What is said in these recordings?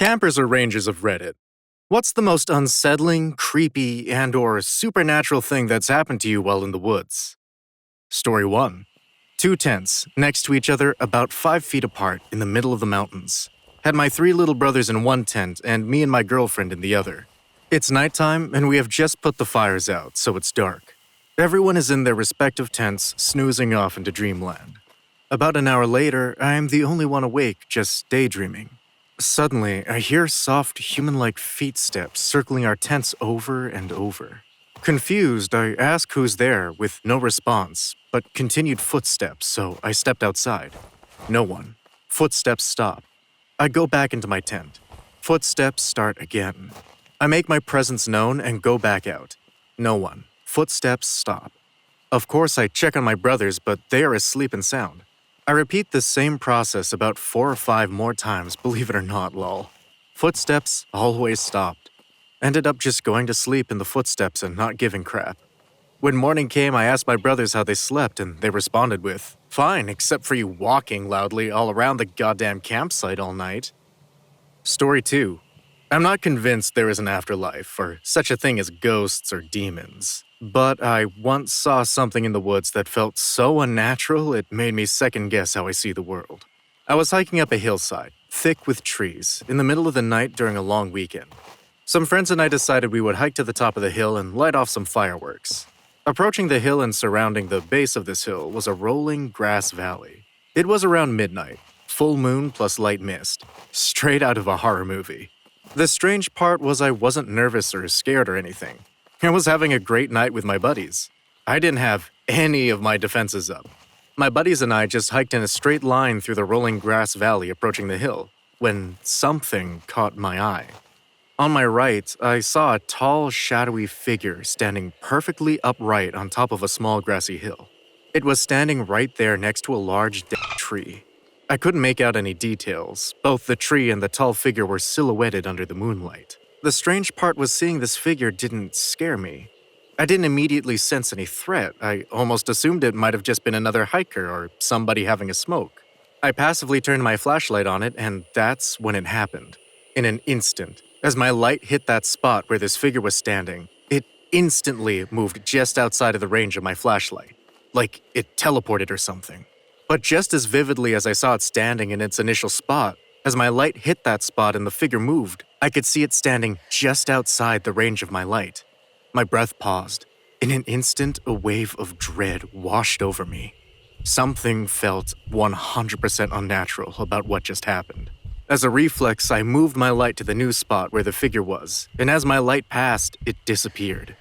Campers or rangers of Reddit, what's the most unsettling, creepy, and/or supernatural thing that's happened to you while in the woods? Story 1. Two tents, next to each other about 5 feet apart in the middle of the mountains. Had my 3 little brothers in one tent and me and my girlfriend in the other. It's nighttime and we have just put the fires out, so it's dark. Everyone is in their respective tents, snoozing off into dreamland. About an hour later, I am the only one awake, just daydreaming. Suddenly, I hear soft, human-like feet steps circling our tents over and over. Confused, I ask who's there, with no response, but continued footsteps, so I stepped outside. No one. Footsteps stop. I go back into my tent. Footsteps start again. I make my presence known and go back out. No one. Footsteps stop. Of course, I check on my brothers, but they are asleep and sound. I repeat the same process about 4 or 5 more times, believe it or not, lol. Footsteps always stopped. Ended up just going to sleep in the footsteps and not giving crap. When morning came, I asked my brothers how they slept, and they responded with, "Fine, except for you walking loudly all around the goddamn campsite all night." Story 2. I'm not convinced there is an afterlife, or such a thing as ghosts or demons. But I once saw something in the woods that felt so unnatural it made me second-guess how I see the world. I was hiking up a hillside, thick with trees, in the middle of the night during a long weekend. Some friends and I decided we would hike to the top of the hill and light off some fireworks. Approaching the hill and surrounding the base of this hill was a rolling grass valley. It was around midnight, full moon plus light mist, straight out of a horror movie. The strange part was I wasn't nervous or scared or anything. I was having a great night with my buddies. I didn't have any of my defenses up. My buddies and I just hiked in a straight line through the rolling grass valley approaching the hill, when something caught my eye. On my right, I saw a tall, shadowy figure standing perfectly upright on top of a small grassy hill. It was standing right there next to a large dead tree. I couldn't make out any details. Both the tree and the tall figure were silhouetted under the moonlight. The strange part was seeing this figure didn't scare me. I didn't immediately sense any threat. I almost assumed it might have just been another hiker or somebody having a smoke. I passively turned my flashlight on it, and that's when it happened. In an instant, as my light hit that spot where this figure was standing, it instantly moved just outside of the range of my flashlight. Like it teleported or something. But just as vividly as I saw it standing in its initial spot, as my light hit that spot and the figure moved, I could see it standing just outside the range of my light. My breath paused. In an instant, a wave of dread washed over me. Something felt 100% unnatural about what just happened. As a reflex, I moved my light to the new spot where the figure was, and as my light passed, it disappeared.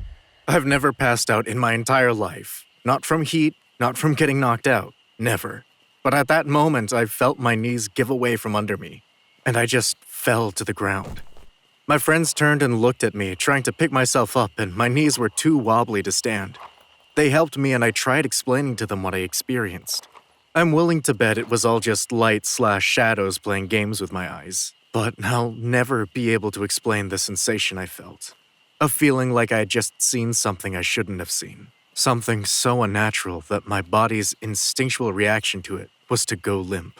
I've never passed out in my entire life. Not from heat, not from getting knocked out. Never. But at that moment, I felt my knees give away from under me, and I just fell to the ground. My friends turned and looked at me, trying to pick myself up, and my knees were too wobbly to stand. They helped me, and I tried explaining to them what I experienced. I'm willing to bet it was all just light/shadows playing games with my eyes, but I'll never be able to explain the sensation I felt. A feeling like I had just seen something I shouldn't have seen. Something so unnatural that my body's instinctual reaction to it was to go limp.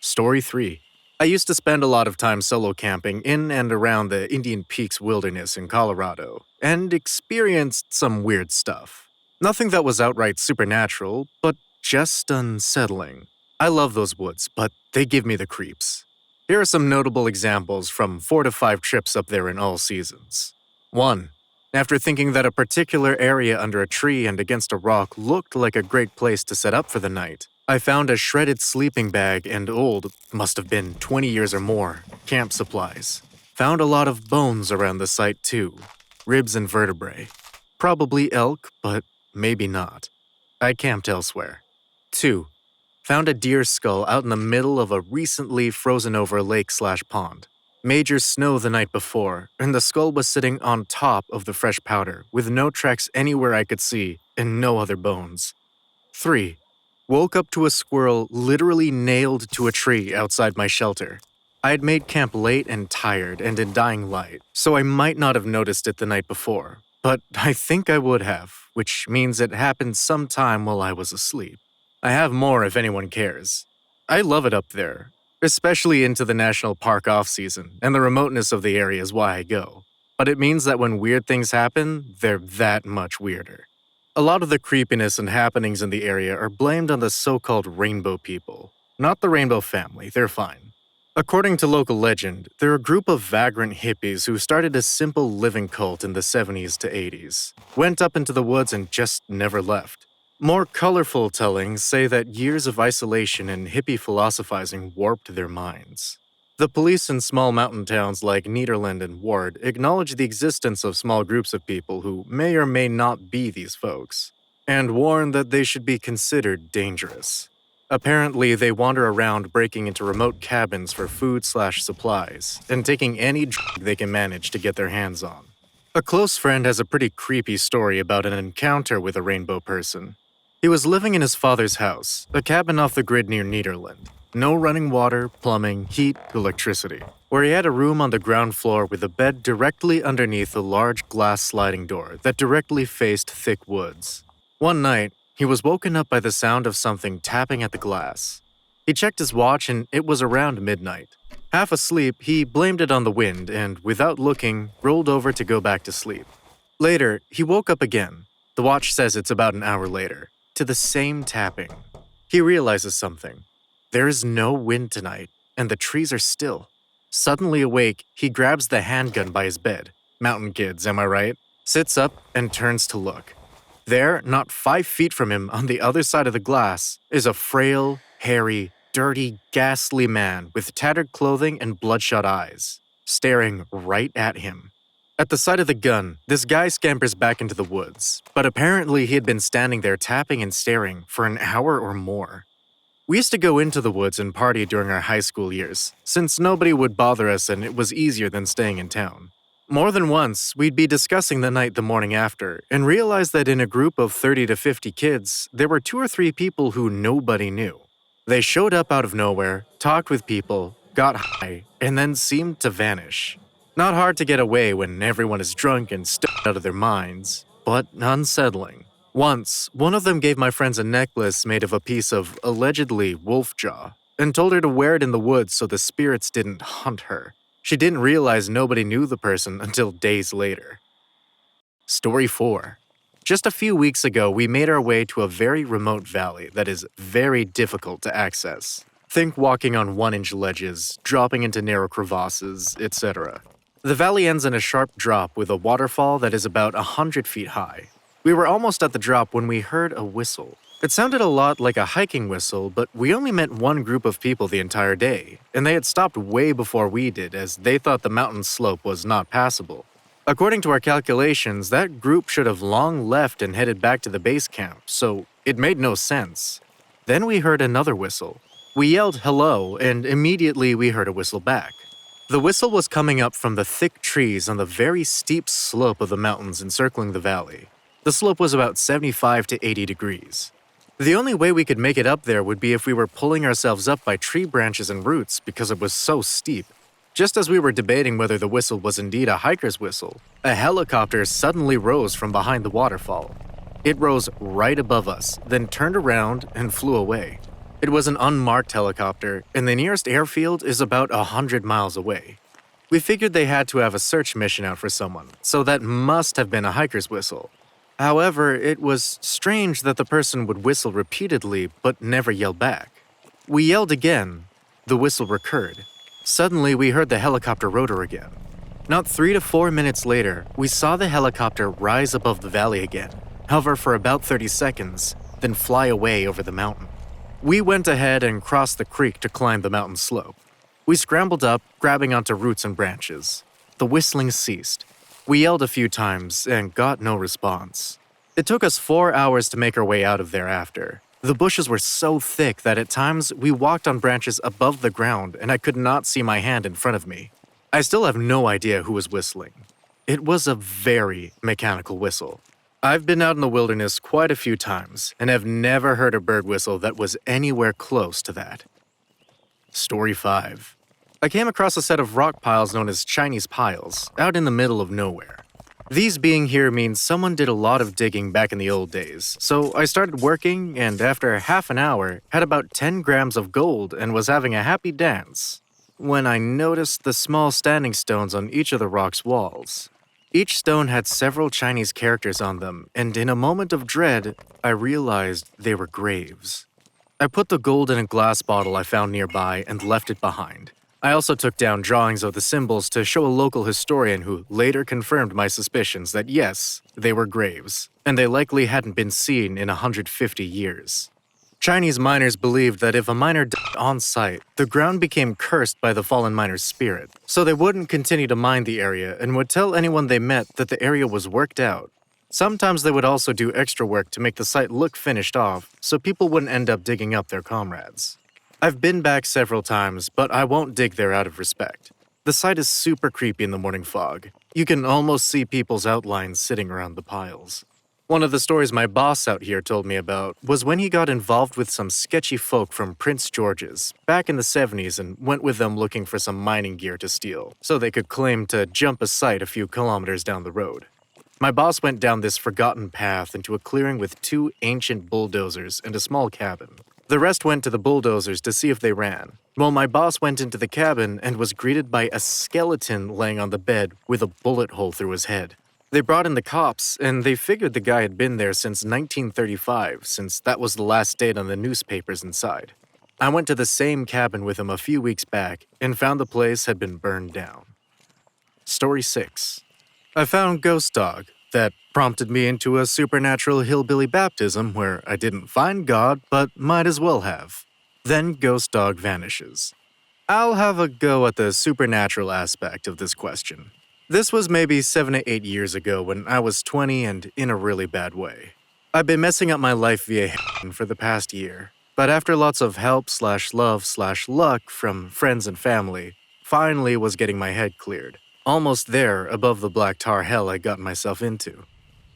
Story 3. I used to spend a lot of time solo camping in and around the Indian Peaks wilderness in Colorado, and experienced some weird stuff. Nothing that was outright supernatural, but just unsettling. I love those woods, but they give me the creeps. Here are some notable examples from 4 to 5 trips up there in all seasons. 1. After thinking that a particular area under a tree and against a rock looked like a great place to set up for the night, I found a shredded sleeping bag and old, must have been 20 years or more, camp supplies. Found a lot of bones around the site too, ribs and vertebrae. Probably elk, but maybe not. I camped elsewhere. 2. Found a deer skull out in the middle of a recently frozen-over lake/pond. Major snow the night before, and the skull was sitting on top of the fresh powder, with no tracks anywhere I could see, and no other bones. 3. Woke up to a squirrel literally nailed to a tree outside my shelter. I had made camp late and tired and in dying light, so I might not have noticed it the night before, but I think I would have, which means it happened sometime while I was asleep. I have more if anyone cares. I love it up there. especially into the national park off-season, and the remoteness of the area is why I go. But it means that when weird things happen, they're that much weirder. A lot of the creepiness and happenings in the area are blamed on the so-called rainbow people. Not the rainbow family, they're fine. According to local legend, they're a group of vagrant hippies who started a simple living cult in the 70s to 80s, went up into the woods and just never left. More colorful tellings say that years of isolation and hippie philosophizing warped their minds. The police in small mountain towns like Nederland and Ward acknowledge the existence of small groups of people who may or may not be these folks, and warn that they should be considered dangerous. Apparently, they wander around breaking into remote cabins for food/supplies and taking any drug they can manage to get their hands on. A close friend has a pretty creepy story about an encounter with a rainbow person. He was living in his father's house, a cabin off the grid near Nederland. No running water, plumbing, heat, electricity. Where he had a room on the ground floor with a bed directly underneath a large glass sliding door that directly faced thick woods. One night, he was woken up by the sound of something tapping at the glass. He checked his watch and it was around midnight. Half asleep, he blamed it on the wind and, without looking, rolled over to go back to sleep. Later, he woke up again. The watch says it's about an hour later, to the same tapping. He realizes something. There is no wind tonight, and the trees are still. Suddenly awake, he grabs the handgun by his bed. Mountain kids, am I right? Sits up and turns to look. There, not 5 feet from him on the other side of the glass, is a frail, hairy, dirty, ghastly man with tattered clothing and bloodshot eyes, staring right at him. At the sight of the gun, this guy scampers back into the woods, but apparently he had been standing there tapping and staring for an hour or more. We used to go into the woods and party during our high school years, since nobody would bother us and it was easier than staying in town. More than once, we'd be discussing the night the morning after and realize that in a group of 30 to 50 kids, there were 2 or 3 people who nobody knew. They showed up out of nowhere, talked with people, got high, and then seemed to vanish. Not hard to get away when everyone is drunk and stoned out of their minds, but unsettling. Once, one of them gave my friends a necklace made of a piece of, allegedly, wolf jaw, and told her to wear it in the woods so the spirits didn't hunt her. She didn't realize nobody knew the person until days later. Story 4. Just a few weeks ago, we made our way to a very remote valley that is very difficult to access. Think walking on 1-inch ledges, dropping into narrow crevasses, etc. The valley ends in a sharp drop with a waterfall that is about 100 feet high. We were almost at the drop when we heard a whistle. It sounded a lot like a hiking whistle, but we only met one group of people the entire day, and they had stopped way before we did as they thought the mountain slope was not passable. According to our calculations, that group should have long left and headed back to the base camp, so it made no sense. Then we heard another whistle. We yelled hello, and immediately we heard a whistle back. The whistle was coming up from the thick trees on the very steep slope of the mountains encircling the valley. The slope was about 75 to 80 degrees. The only way we could make it up there would be if we were pulling ourselves up by tree branches and roots because it was so steep. Just as we were debating whether the whistle was indeed a hiker's whistle, a helicopter suddenly rose from behind the waterfall. It rose right above us, then turned around and flew away. It was an unmarked helicopter, and the nearest airfield is about 100 miles away. We figured they had to have a search mission out for someone, so that must have been a hiker's whistle. However, it was strange that the person would whistle repeatedly but never yell back. We yelled again. The whistle recurred. Suddenly, we heard the helicopter rotor again. Not 3 to 4 minutes later, we saw the helicopter rise above the valley again, hover for about 30 seconds, then fly away over the mountain. We went ahead and crossed the creek to climb the mountain slope. We scrambled up, grabbing onto roots and branches. The whistling ceased. We yelled a few times and got no response. It took us 4 hours to make our way out of there after. The bushes were so thick that at times we walked on branches above the ground and I could not see my hand in front of me. I still have no idea who was whistling. It was a very mechanical whistle. I've been out in the wilderness quite a few times and have never heard a bird whistle that was anywhere close to that. Story 5. I came across a set of rock piles known as Chinese piles, out in the middle of nowhere. These being here means someone did a lot of digging back in the old days, so I started working and after half an hour had about 10 grams of gold and was having a happy dance when I noticed the small standing stones on each of the rock's walls. Each stone had several Chinese characters on them, and in a moment of dread, I realized they were graves. I put the gold in a glass bottle I found nearby and left it behind. I also took down drawings of the symbols to show a local historian who later confirmed my suspicions that yes, they were graves, and they likely hadn't been seen in 150 years. Chinese miners believed that if a miner died on site, the ground became cursed by the fallen miner's spirit, so they wouldn't continue to mine the area and would tell anyone they met that the area was worked out. Sometimes they would also do extra work to make the site look finished off, so people wouldn't end up digging up their comrades. I've been back several times, but I won't dig there out of respect. The site is super creepy in the morning fog. You can almost see people's outlines sitting around the piles. One of the stories my boss out here told me about was when he got involved with some sketchy folk from Prince George's back in the 70s and went with them looking for some mining gear to steal, so they could claim to jump a site a few kilometers down the road. My boss went down this forgotten path into a clearing with 2 ancient bulldozers and a small cabin. The rest went to the bulldozers to see if they ran, while my boss went into the cabin and was greeted by a skeleton laying on the bed with a bullet hole through his head. They brought in the cops, and they figured the guy had been there since 1935, since that was the last date on the newspapers inside. I went to the same cabin with him a few weeks back and found the place had been burned down. Story 6. I found Ghost Dog. That prompted me into a supernatural hillbilly baptism where I didn't find God, but might as well have. Then Ghost Dog vanishes. I'll have a go at the supernatural aspect of this question. This was maybe 7 to 8 years ago when I was 20 and in a really bad way. I've been messing up my life via heroin for the past year, but after lots of help/love/luck from friends and family, finally was getting my head cleared. Almost there, above the black tar hell I got myself into.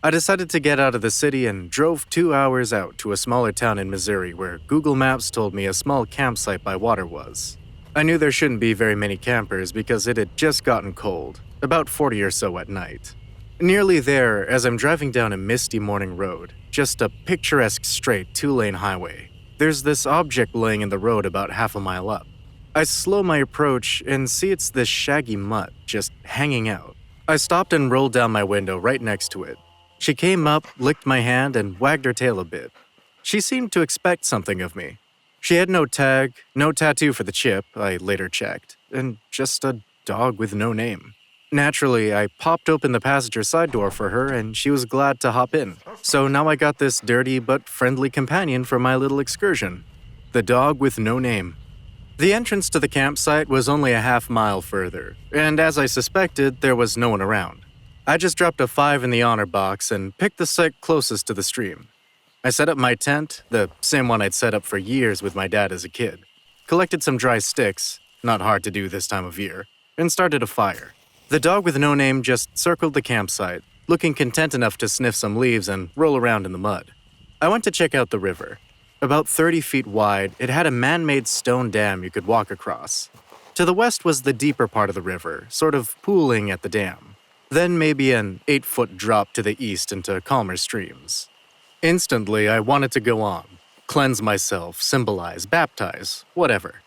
I decided to get out of the city and drove 2 hours out to a smaller town in Missouri where Google Maps told me a small campsite by water was. I knew there shouldn't be very many campers because it had just gotten cold, about 40 or so at night. Nearly there, as I'm driving down a misty morning road, just a picturesque straight 2-lane highway, there's this object laying in the road about half a mile up. I slow my approach and see it's this shaggy mutt just hanging out. I stopped and rolled down my window right next to it. She came up, licked my hand, and wagged her tail a bit. She seemed to expect something of me. She had no tag, no tattoo for the chip, I later checked, and just a dog with no name. Naturally, I popped open the passenger side door for her and she was glad to hop in. So now I got this dirty but friendly companion for my little excursion. The dog with no name. The entrance to the campsite was only a half-mile further, and as I suspected, there was no one around. I just dropped a 5 in the honor box and picked the site closest to the stream. I set up my tent, the same one I'd set up for years with my dad as a kid, collected some dry sticks, not hard to do this time of year, and started a fire. The dog with no name just circled the campsite, looking content enough to sniff some leaves and roll around in the mud. I went to check out the river. About 30 feet wide, it had a man-made stone dam you could walk across. To the west was the deeper part of the river, sort of pooling at the dam. Then maybe an 8-foot drop to the east into calmer streams. Instantly, I wanted to go on. Cleanse myself, symbolize, baptize, whatever.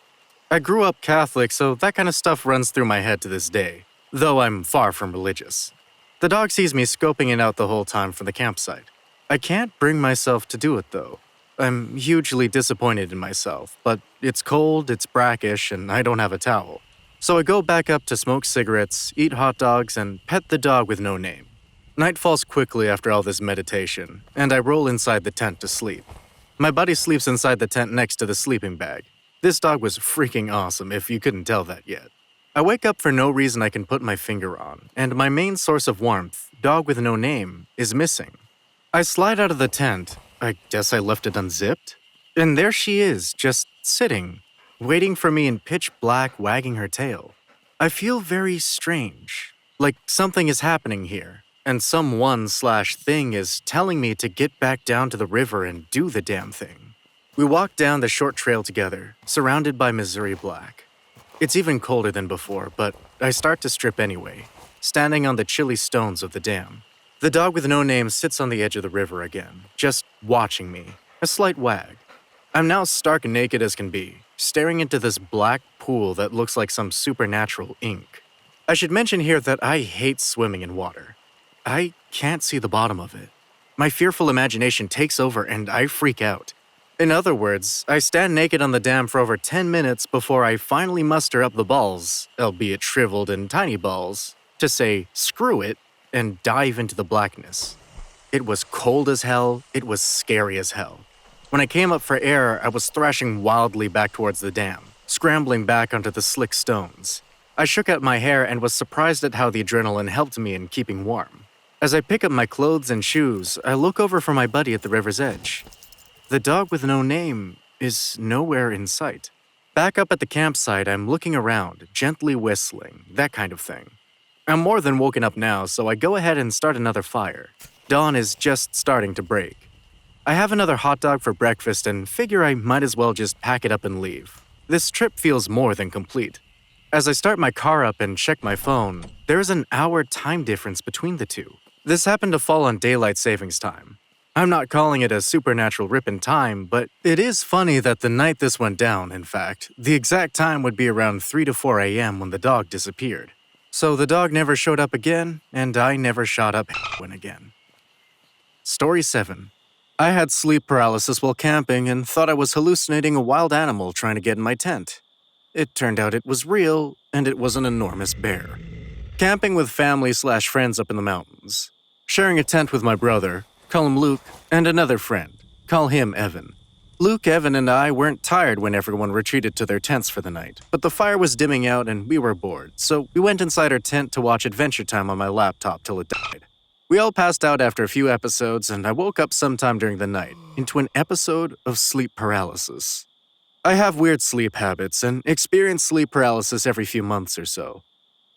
I grew up Catholic, so that kind of stuff runs through my head to this day, though I'm far from religious. The dog sees me scoping it out the whole time from the campsite. I can't bring myself to do it, though. I'm hugely disappointed in myself, but it's cold, it's brackish, and I don't have a towel. So I go back up to smoke cigarettes, eat hot dogs, and pet the dog with no name. Night falls quickly after all this meditation, and I roll inside the tent to sleep. My buddy sleeps inside the tent next to the sleeping bag. This dog was freaking awesome, if you couldn't tell that yet. I wake up for no reason I can put my finger on, and my main source of warmth, dog with no name, is missing. I slide out of the tent. I guess I left it unzipped? And there she is, just sitting, waiting for me in pitch black, wagging her tail. I feel very strange, like something is happening here, and someone/thing is telling me to get back down to the river and do the damn thing. We walk down the short trail together, surrounded by Missouri black. It's even colder than before, but I start to strip anyway. standing on the chilly stones of the dam. The dog with no name sits on the edge of the river again, just watching me, a slight wag. I'm now stark naked as can be, staring into this black pool that looks like some supernatural ink. I should mention here that I hate swimming in water. I can't see the bottom of it. My fearful imagination takes over and I freak out. In other words, I stand naked on the dam for over 10 minutes before I finally muster up the balls, albeit shriveled and tiny balls, to say screw it and dive into the blackness. It was cold as hell, it was scary as hell. When I came up for air, I was thrashing wildly back towards the dam, scrambling back onto the slick stones. I shook out my hair and was surprised at how the adrenaline helped me in keeping warm. As I pick up my clothes and shoes, I look over for my buddy at the river's edge. The dog with no name is nowhere in sight. Back up at the campsite, I'm looking around, gently whistling, that kind of thing. I'm more than woken up now, so I go ahead and start another fire. Dawn is just starting to break. I have another hot dog for breakfast and figure I might as well just pack it up and leave. This trip feels more than complete. As I start my car up and check my phone, there's an hour time difference between the two. This happened to fall on daylight savings time. I'm not calling it a supernatural rip in time, but it is funny that the night this went down, in fact, the exact time would be around 3 to 4 a.m. when the dog disappeared. So the dog never showed up again, and I never shot up heroin again. Story 7. I had sleep paralysis while camping and thought I was hallucinating a wild animal trying to get in my tent. It turned out it was real, and it was an enormous bear. Camping with family/friends up in the mountains. Sharing a tent with my brother, call him Luke, and another friend, call him Evan. Luke, Evan, and I weren't tired when everyone retreated to their tents for the night, but the fire was dimming out and we were bored, so we went inside our tent to watch Adventure Time on my laptop till it died. We all passed out after a few episodes, and I woke up sometime during the night into an episode of sleep paralysis. I have weird sleep habits and experience sleep paralysis every few months or so.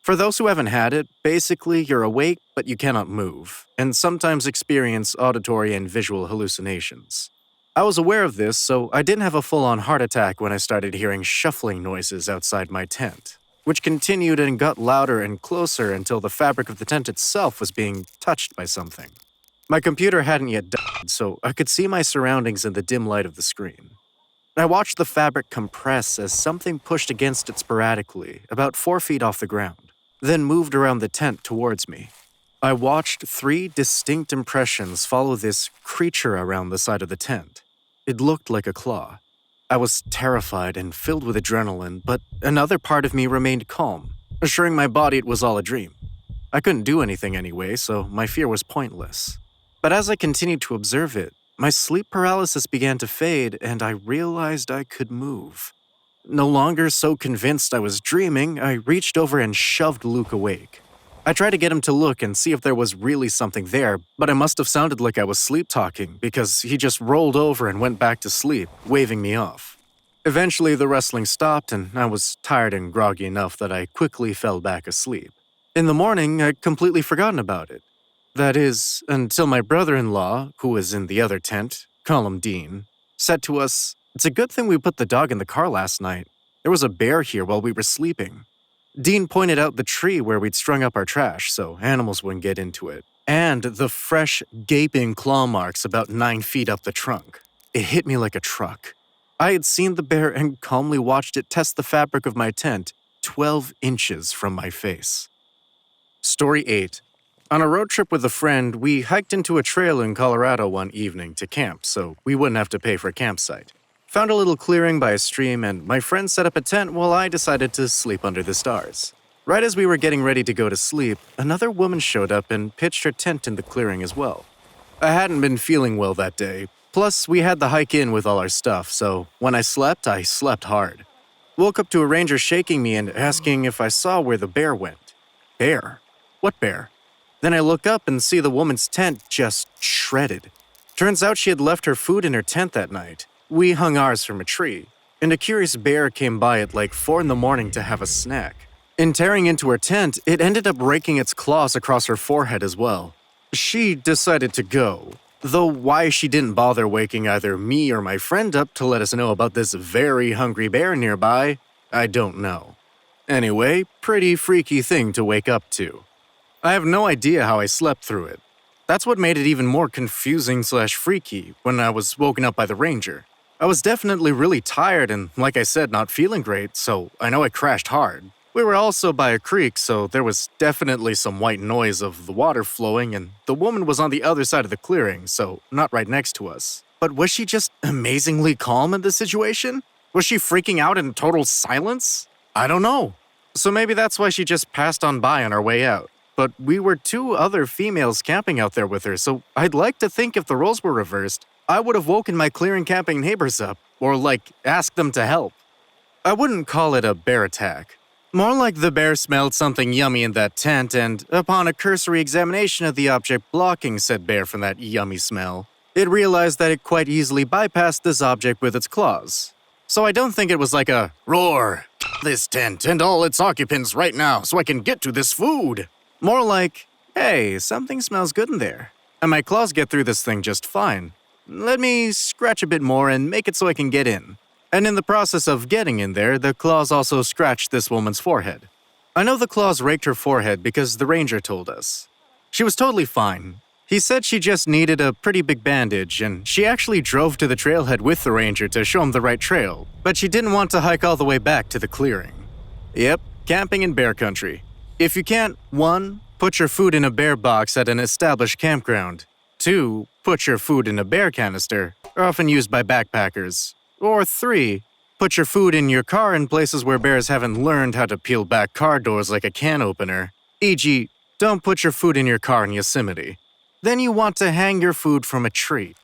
For those who haven't had it, basically you're awake but you cannot move, and sometimes experience auditory and visual hallucinations. I was aware of this, so I didn't have a full-on heart attack when I started hearing shuffling noises outside my tent, which continued and got louder and closer until the fabric of the tent itself was being touched by something. My computer hadn't yet died, so I could see my surroundings in the dim light of the screen. I watched the fabric compress as something pushed against it sporadically, about 4 feet off the ground, then moved around the tent towards me. I watched 3 distinct impressions follow this creature around the side of the tent. It looked like a claw. I was terrified and filled with adrenaline, but another part of me remained calm, assuring my body it was all a dream. I couldn't do anything anyway, so my fear was pointless. But as I continued to observe it, my sleep paralysis began to fade and I realized I could move. No longer so convinced I was dreaming, I reached over and shoved Luke awake. I tried to get him to look and see if there was really something there, but I must have sounded like I was sleep-talking because he just rolled over and went back to sleep, waving me off. Eventually, the wrestling stopped and I was tired and groggy enough that I quickly fell back asleep. In the morning, I'd completely forgotten about it. That is, until my brother-in-law, who was in the other tent, call him Dean, said to us, "It's a good thing we put the dog in the car last night. There was a bear here while we were sleeping." Dean pointed out the tree where we'd strung up our trash so animals wouldn't get into it, and the fresh, gaping claw marks about 9 feet up the trunk. It hit me like a truck. I had seen the bear and calmly watched it test the fabric of my tent 12 inches from my face. Story 8. On a road trip with a friend, we hiked into a trail in Colorado one evening to camp so we wouldn't have to pay for a campsite. Found a little clearing by a stream and my friend set up a tent while I decided to sleep under the stars. Right as we were getting ready to go to sleep, another woman showed up and pitched her tent in the clearing as well. I hadn't been feeling well that day, plus we had the hike in with all our stuff, so when I slept hard. Woke up to a ranger shaking me and asking if I saw where the bear went. Bear? What bear? Then I look up and see the woman's tent just shredded. Turns out she had left her food in her tent that night. We hung ours from a tree, and a curious bear came by at like 4 in the morning to have a snack. In tearing into her tent, it ended up raking its claws across her forehead as well. She decided to go, though why she didn't bother waking either me or my friend up to let us know about this very hungry bear nearby, I don't know. Anyway, pretty freaky thing to wake up to. I have no idea how I slept through it. That's what made it even more confusing/freaky when I was woken up by the ranger. I was definitely really tired and, like I said, not feeling great, so I know I crashed hard. We were also by a creek, so there was definitely some white noise of the water flowing, and the woman was on the other side of the clearing, so not right next to us. But was she just amazingly calm in this situation? Was she freaking out in total silence? I don't know. So maybe that's why she just passed on by on our way out. But we were two other females camping out there with her, so I'd like to think if the roles were reversed, I would have woken my clearing camping neighbors up, or asked them to help. I wouldn't call it a bear attack. More like the bear smelled something yummy in that tent, and upon a cursory examination of the object blocking said bear from that yummy smell, it realized that it quite easily bypassed this object with its claws. So I don't think it was like a roar, this tent and all its occupants right now so I can get to this food. More like, hey, something smells good in there, and my claws get through this thing just fine. Let me scratch a bit more and make it so I can get in. And in the process of getting in there, the claws also scratched this woman's forehead. I know the claws raked her forehead because the ranger told us. She was totally fine. He said she just needed a pretty big bandage, and she actually drove to the trailhead with the ranger to show him the right trail, but she didn't want to hike all the way back to the clearing. Yep, camping in bear country. If you can't, 1, put your food in a bear box at an established campground. 2, put your food in a bear canister, often used by backpackers. Or 3, put your food in your car in places where bears haven't learned how to peel back car doors like a can opener. E.g., don't put your food in your car in Yosemite. Then you want to hang your food from a tree.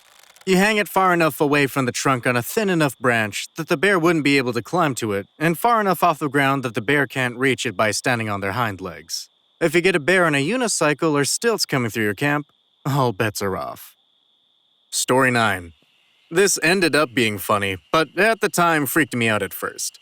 You hang it far enough away from the trunk on a thin enough branch that the bear wouldn't be able to climb to it, and far enough off the ground that the bear can't reach it by standing on their hind legs. If you get a bear on a unicycle or stilts coming through your camp, all bets are off. Story 9. This ended up being funny, but at the time freaked me out at first.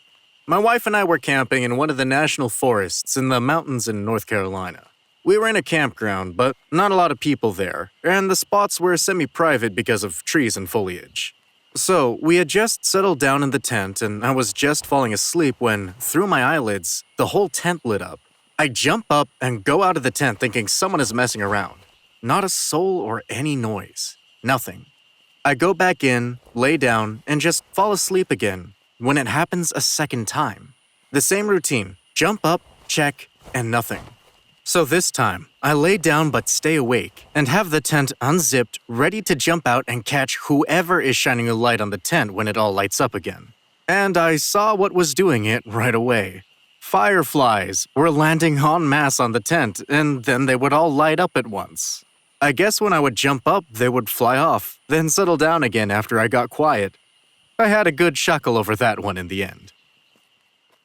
My wife and I were camping in one of the national forests in the mountains in North Carolina. We were in a campground, but not a lot of people there, and the spots were semi-private because of trees and foliage. So, we had just settled down in the tent, and I was just falling asleep when, through my eyelids, the whole tent lit up. I jump up and go out of the tent thinking someone is messing around. Not a soul or any noise. Nothing. I go back in, lay down, and just fall asleep again, when it happens a second time. The same routine, jump up, check, and nothing. So this time, I lay down but stay awake, and have the tent unzipped, ready to jump out and catch whoever is shining a light on the tent when it all lights up again. And I saw what was doing it right away. Fireflies were landing en masse on the tent, and then they would all light up at once. I guess when I would jump up, they would fly off, then settle down again after I got quiet. I had a good chuckle over that one in the end.